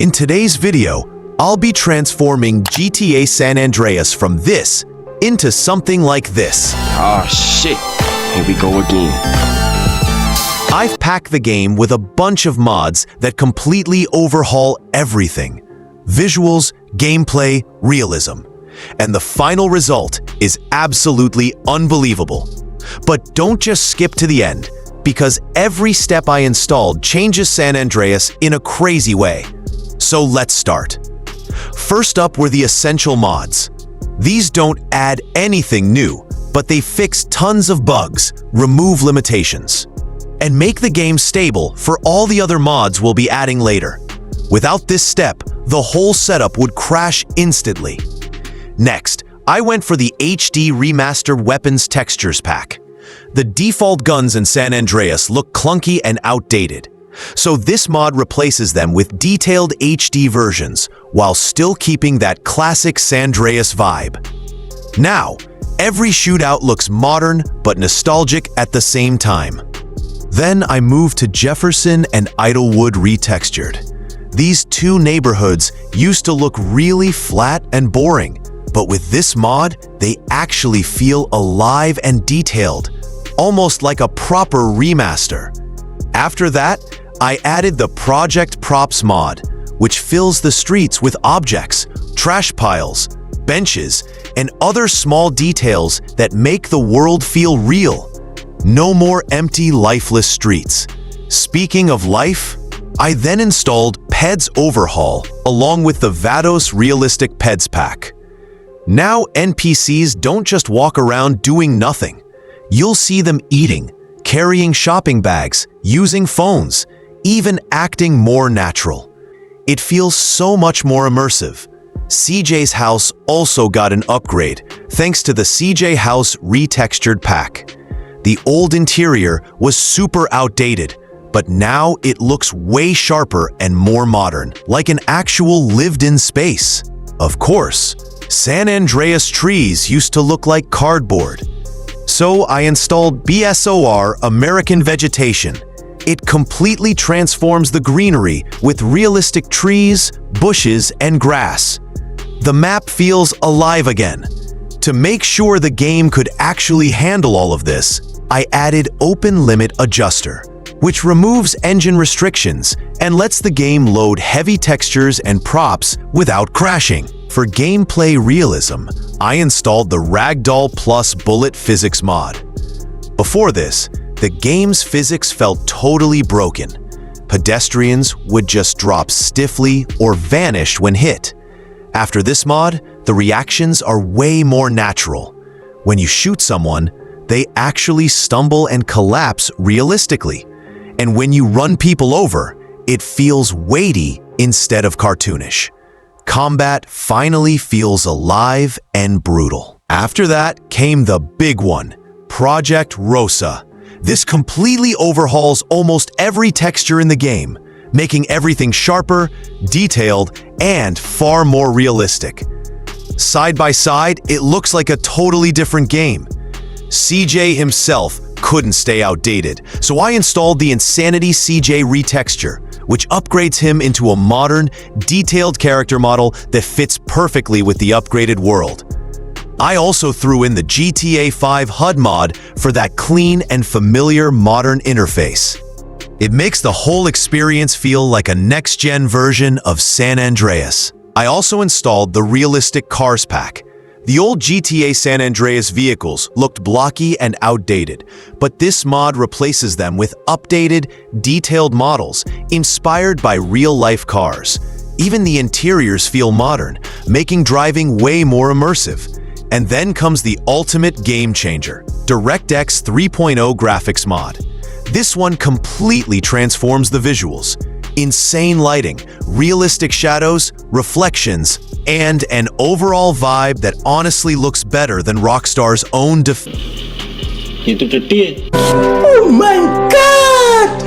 In today's video, I'll be transforming GTA San Andreas from this into something like this. Oh shit, here we go again. I've packed the game with a bunch of mods that completely overhaul everything. Visuals, gameplay, realism. And the final result is absolutely unbelievable. But don't just skip to the end, because every step I installed changes San Andreas in a crazy way. So let's start. First up were the essential mods. These don't add anything new, but they fix tons of bugs, remove limitations, and make the game stable for all the other mods we'll be adding later. Without this step, the whole setup would crash instantly. Next, I went for the HD Remastered Weapons Textures pack. The default guns in San Andreas look clunky and outdated, so this mod replaces them with detailed HD versions while still keeping that classic San Andreas vibe. Now, every shootout looks modern but nostalgic at the same time. Then I moved to Jefferson and Idlewood Retextured. These two neighborhoods used to look really flat and boring, but with this mod, they actually feel alive and detailed, almost like a proper remaster. After that, I added the Project Props mod, which fills the streets with objects, trash piles, benches, and other small details that make the world feel real. No more empty, lifeless streets. Speaking of life, I then installed Peds Overhaul along with the Vados Realistic Peds pack. Now NPCs don't just walk around doing nothing. You'll see them eating, carrying shopping bags, using phones, even acting more natural. It feels so much more immersive. CJ's house also got an upgrade thanks to the CJ House Retextured pack. The old interior was super outdated, but now it looks way sharper and more modern, like an actual lived-in space. Of course, San Andreas trees used to look like cardboard. So I installed BSOR American Vegetation. It completely transforms the greenery with realistic trees, bushes, and grass. The map feels alive again. To make sure the game could actually handle all of this, I added Open Limit Adjuster, which removes engine restrictions and lets the game load heavy textures and props without crashing. For gameplay realism, I installed the RagDoll Bullet Physics mod. Before this, the game's physics felt totally broken. Pedestrians would just drop stiffly or vanish when hit. After this mod, the reactions are way more natural. When you shoot someone, they actually stumble and collapse realistically. And when you run people over, it feels weighty instead of cartoonish. Combat finally feels alive and brutal. After that came the big one, Project RoSA. This completely overhauls almost every texture in the game, making everything sharper, detailed, and far more realistic. Side by side, it looks like a totally different game. CJ himself couldn't stay outdated, so I installed the Insanity CJ Retexture, which upgrades him into a modern, detailed character model that fits perfectly with the upgraded world. I also threw in the GTA 5 HUD mod for that clean and familiar modern interface. It makes the whole experience feel like a next-gen version of San Andreas. I also installed the Realistic Cars pack. The old GTA San Andreas vehicles looked blocky and outdated, but this mod replaces them with updated, detailed models inspired by real-life cars. Even the interiors feel modern, making driving way more immersive. And then comes the ultimate game changer, DirectX 3.0 graphics mod. This one completely transforms the visuals. Insane lighting, realistic shadows, reflections, and an overall vibe that honestly looks better than Rockstar's own Oh my God!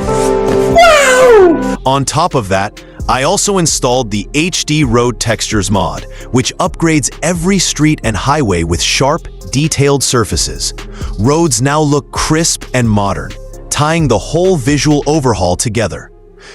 Wow! On top of that, I also installed the HD Road Textures mod, which upgrades every street and highway with sharp, detailed surfaces. Roads now look crisp and modern, tying the whole visual overhaul together.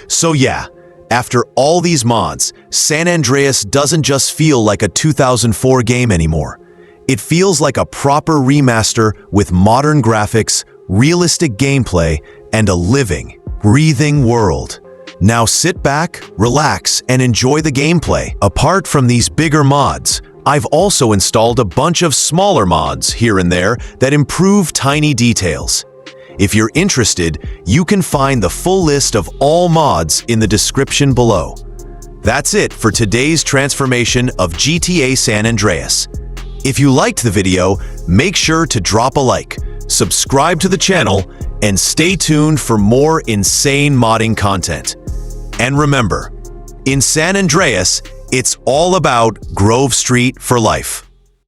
So yeah, After all these mods, San Andreas doesn't just feel like a 2004 game anymore. It feels like a proper remaster with modern graphics, realistic gameplay, and a living, breathing world. Now sit back, relax, and enjoy the gameplay. Apart from these bigger mods, I've also installed a bunch of smaller mods here and there that improve tiny details. If you're interested, you can find the full list of all mods in the description below. That's it for today's transformation of GTA San Andreas. If you liked the video, make sure to drop a like, subscribe to the channel, and stay tuned for more insane modding content. And remember, in San Andreas, it's all about Grove Street for life.